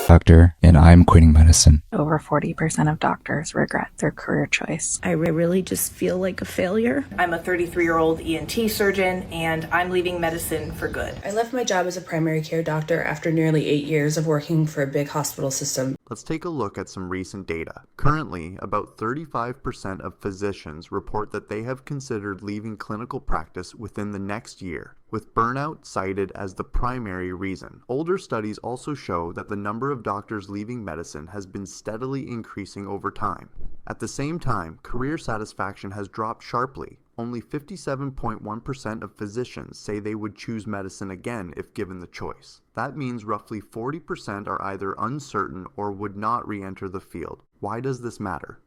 doctor, and I'm quitting medicine. Over 40% of doctors regret their career choice. I really just feel like a failure. I'm a 33-year-old ENT surgeon, and I'm leaving medicine for good. I left my job as a primary care doctor after nearly 8 years of working for a big hospital system. Let's take a look at some recent data. Currently, about 35% of physicians report that they have considered leaving clinical practice within the next year, with burnout cited as the primary reason. Older studies also show that the number of doctors leaving medicine has been steadily increasing over time. At the same time, career satisfaction has dropped sharply. Only 57.1% of physicians say they would choose medicine again if given the choice. That means roughly 40% are either uncertain or would not re-enter the field. Why does this matter?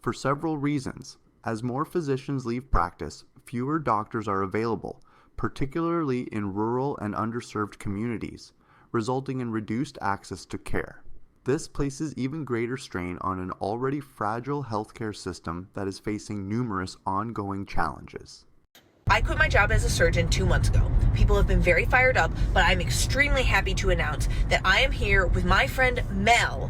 For several reasons. As more physicians leave practice, fewer doctors are available, particularly in rural and underserved communities, resulting in reduced access to care. This places even greater strain on an already fragile healthcare system that is facing numerous ongoing challenges. I quit my job as a surgeon 2 months ago. People have been very fired up, but I'm extremely happy to announce that I am here with my friend Mel,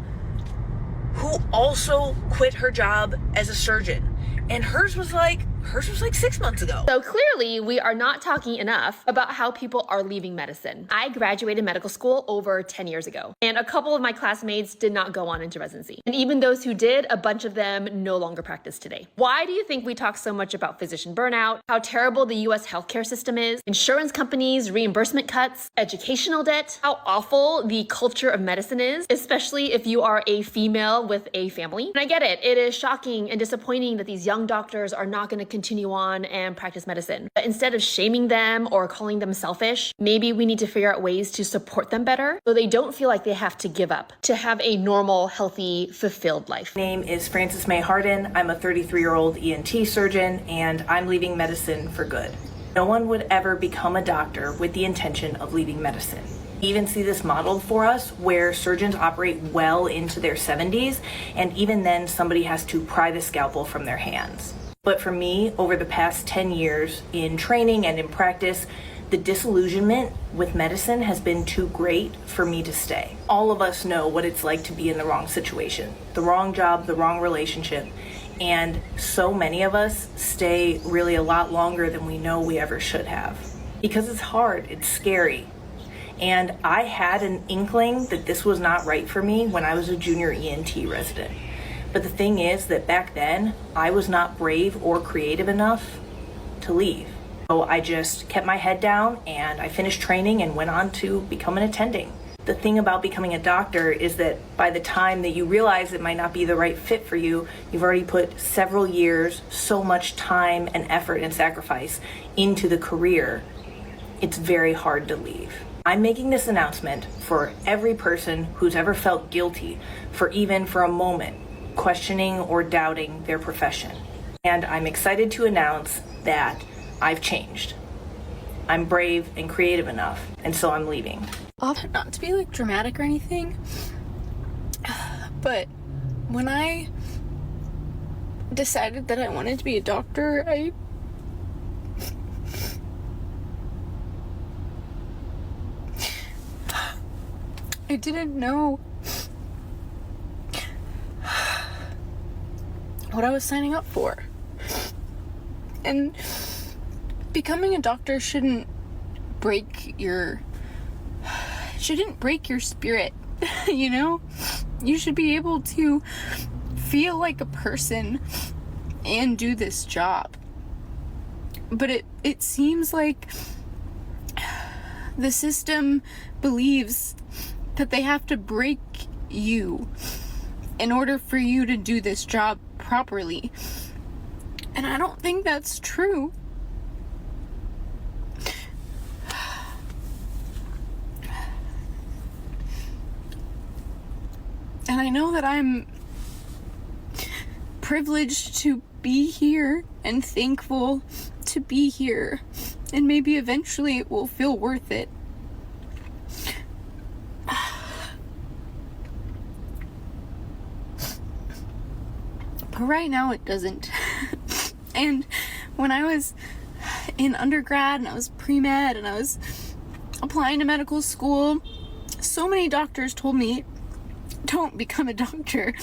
who also quit her job as a surgeon. And hers was like 6 months ago. So clearly we are not talking enough about how people are leaving medicine. I graduated medical school over 10 years ago, and a couple of my classmates did not go on into residency. And even those who did, a bunch of them no longer practice today. Why do you think we talk so much about physician burnout, how terrible the US healthcare system is, insurance companies, reimbursement cuts, educational debt, how awful the culture of medicine is, especially if you are a female with a family? And I get it, it is shocking and disappointing that these young doctors are not going to continue on and practice medicine. But instead of shaming them or calling them selfish, maybe we need to figure out ways to support them better so they don't feel like they have to give up to have a normal, healthy, fulfilled life. My name is Frances May Harden. I'm a 33-year-old ENT surgeon, and I'm leaving medicine for good. No one would ever become a doctor with the intention of leaving medicine. We even see this modeled for us where surgeons operate well into their 70s, and even then somebody has to pry the scalpel from their hands. But for me, over the past 10 years in training and in practice, the disillusionment with medicine has been too great for me to stay. All of us know what it's like to be in the wrong situation, the wrong job, the wrong relationship, and so many of us stay really a lot longer than we know we ever should have. Because it's hard, it's scary. And I had an inkling that this was not right for me when I was a junior ENT resident. But the thing is that back then, I was not brave or creative enough to leave. So I just kept my head down and I finished training and went on to become an attending. The thing about becoming a doctor is that by the time that you realize it might not be the right fit for you, you've already put several years, so much time and effort and sacrifice into the career. It's very hard to leave. I'm making this announcement for every person who's ever felt guilty for even for a moment questioning or doubting their profession. And I'm excited to announce that I've changed. I'm brave and creative enough, and so I'm leaving. Not to be like dramatic or anything, but when I decided that I wanted to be a doctor, I didn't know what I was signing up for. And becoming a doctor shouldn't break your spirit, you know? You should be able to feel like a person and do this job. But it seems like the system believes that they have to break you in order for you to do this job properly. And I don't think that's true. And I know that I'm privileged to be here and thankful to be here. And maybe eventually it will feel worth it. But right now it doesn't. And when I was in undergrad and I was pre-med and I was applying to medical school, so many doctors told me don't become a doctor.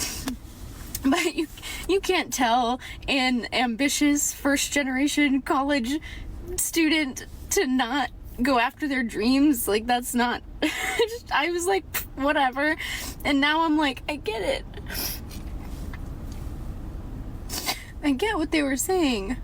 But you can't tell an ambitious first-generation college student to not go after their dreams. Like, that's not... I was like, whatever. And now I'm like, I get it. I get what they were saying.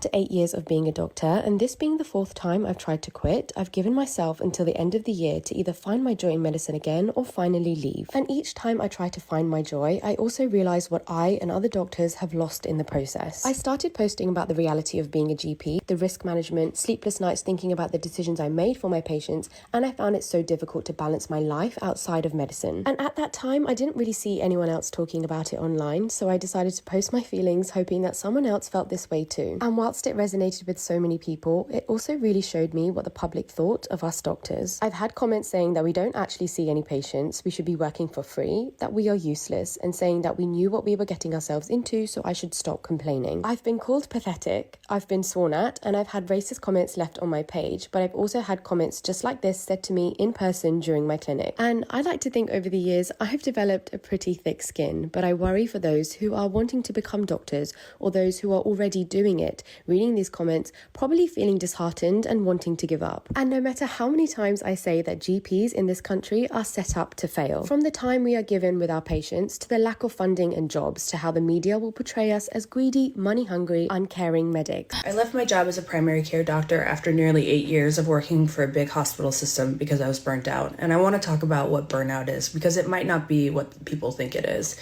To 8 years of being a doctor, and this being the 4th time I've tried to quit, I've given myself until the end of the year to either find my joy in medicine again or finally leave. And each time I try to find my joy, I also realise what I and other doctors have lost in the process. I started posting about the reality of being a GP, the risk management, sleepless nights thinking about the decisions I made for my patients, and I found it so difficult to balance my life outside of medicine. And at that time, I didn't really see anyone else talking about it online, so I decided to post my feelings, hoping that someone else felt this way too. And whilst it resonated with so many people, it also really showed me what the public thought of us doctors. I've had comments saying that we don't actually see any patients, we should be working for free, that we are useless, and saying that we knew what we were getting ourselves into, so I should stop complaining. I've been called pathetic, I've been sworn at, and I've had racist comments left on my page, but I've also had comments just like this said to me in person during my clinic. And I like to think over the years I've developed a pretty thick skin, but I worry for those who are wanting to become doctors or those who are already doing it, reading these comments, probably feeling disheartened and wanting to give up. And no matter how many times I say that GPs in this country are set up to fail, from the time we are given with our patients to the lack of funding and jobs to how the media will portray us as greedy, money-hungry, uncaring medics. I left my job as a primary care doctor after nearly 8 years of working for a big hospital system because I was burnt out. And I want to talk about what burnout is, because it might not be what people think it is.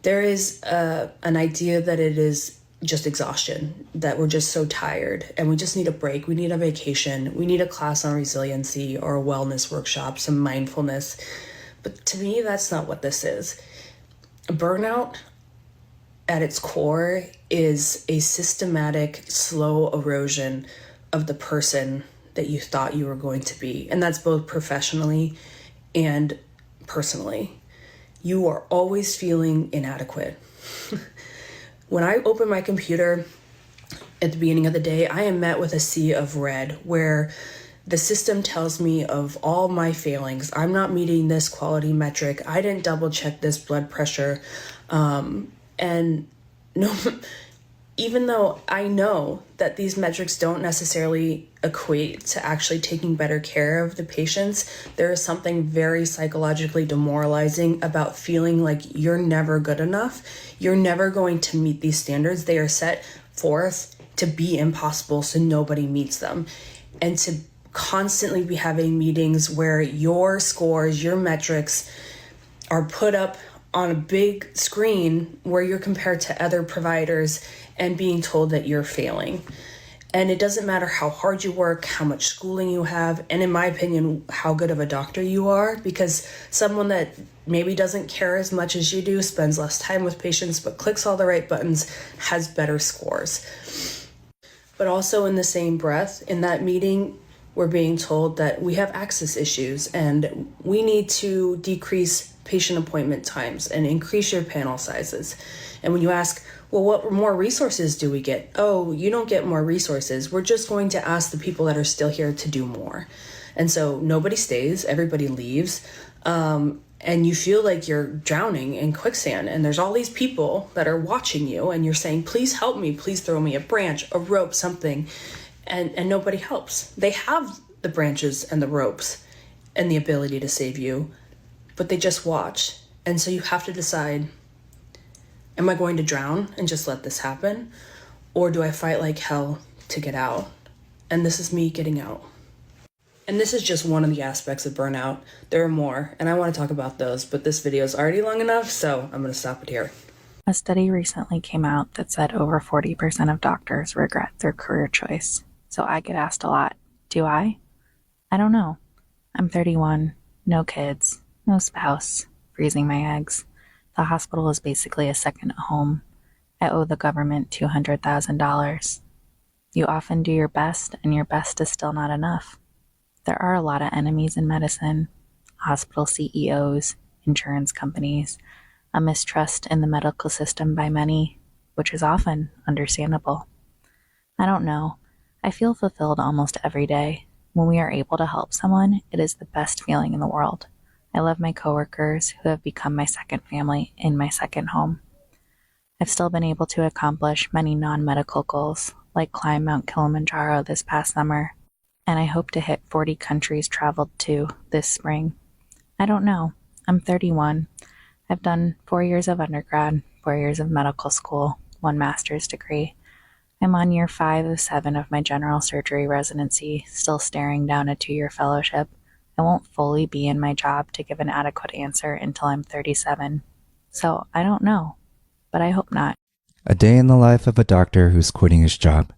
There is an idea that it is just exhaustion, that we're just so tired and we just need a break, we need a vacation, we need a class on resiliency or a wellness workshop, some mindfulness. But to me, that's not what this is. Burnout at its core is a systematic, slow erosion of the person that you thought you were going to be. And that's both professionally and personally. You are always feeling inadequate. When I open my computer at the beginning of the day, I am met with a sea of red where the system tells me of all my failings. I'm not meeting this quality metric. I didn't double check this blood pressure. And no, even though I know that these metrics don't necessarily equate to actually taking better care of the patients, there is something very psychologically demoralizing about feeling like you're never good enough. You're never going to meet these standards. They are set forth to be impossible, so nobody meets them. And to constantly be having meetings where your scores, your metrics are put up on a big screen where you're compared to other providers and being told that you're failing. And it doesn't matter how hard you work, how much schooling you have, and in my opinion, how good of a doctor you are, because someone that maybe doesn't care as much as you do, spends less time with patients, but clicks all the right buttons, has better scores. But also in the same breath, in that meeting, we're being told that we have access issues and we need to decrease patient appointment times and increase your panel sizes. And when you ask, well, what more resources do we get? Oh, you don't get more resources. We're just going to ask the people that are still here to do more. And so nobody stays, everybody leaves. And you feel like you're drowning in quicksand. And there's all these people that are watching you and you're saying, please help me, please throw me a branch, a rope, something. And nobody helps. They have the branches and the ropes and the ability to save you, but they just watch. And so you have to decide, am I going to drown and just let this happen? Or do I fight like hell to get out? And this is me getting out. And this is just one of the aspects of burnout. There are more, and I want to talk about those, but this video is already long enough, so I'm going to stop it here. A study recently came out that said over 40% of doctors regret their career choice. So I get asked a lot, do I? I don't know. I'm 31, no kids, no spouse, freezing my eggs. The hospital is basically a second home. I owe the government $200,000. You often do your best, and your best is still not enough. There are a lot of enemies in medicine, hospital CEOs, insurance companies, a mistrust in the medical system by many, which is often understandable. I don't know. I feel fulfilled almost every day. When we are able to help someone, it is the best feeling in the world. I love my coworkers who have become my second family in my second home. I've still been able to accomplish many non-medical goals, like climb Mount Kilimanjaro this past summer, and I hope to hit 40 countries traveled to this spring. I don't know. I'm 31. I've done 4 years of undergrad, 4 years of medical school, 1 master's degree. I'm on year 5 of 7 of my general surgery residency, still staring down a 2-year fellowship. I won't fully be in my job to give an adequate answer until I'm 37. So I don't know, but I hope not. A day in the life of a doctor who's quitting his job.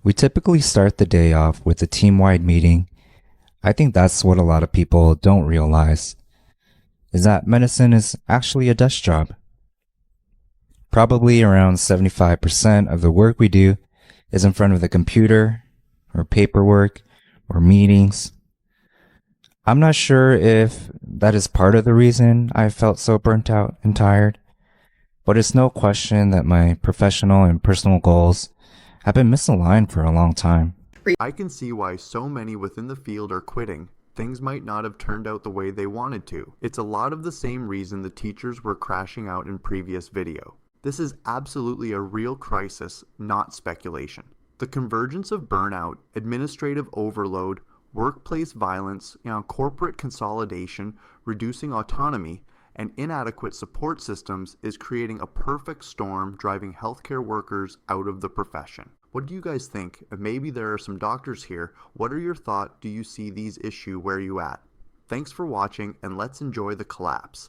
We typically start the day off with a team-wide meeting. I think that's what a lot of people don't realize, is that medicine is actually a desk job. Probably around 75% of the work we do is in front of the computer, or paperwork, or meetings. I'm not sure if that is part of the reason I felt so burnt out and tired, but it's no question that my professional and personal goals have been misaligned for a long time. I can see why so many within the field are quitting. Things might not have turned out the way they wanted to. It's a lot of the same reason the teachers were crashing out in previous video. This is absolutely a real crisis, not speculation. The convergence of burnout, administrative overload, workplace violence, corporate consolidation, reducing autonomy, and inadequate support systems is creating a perfect storm driving healthcare workers out of the profession. What do you guys think? Maybe there are some doctors here. What are your thoughts? Do you see these issues where you at? Thanks for watching, and let's enjoy the collapse.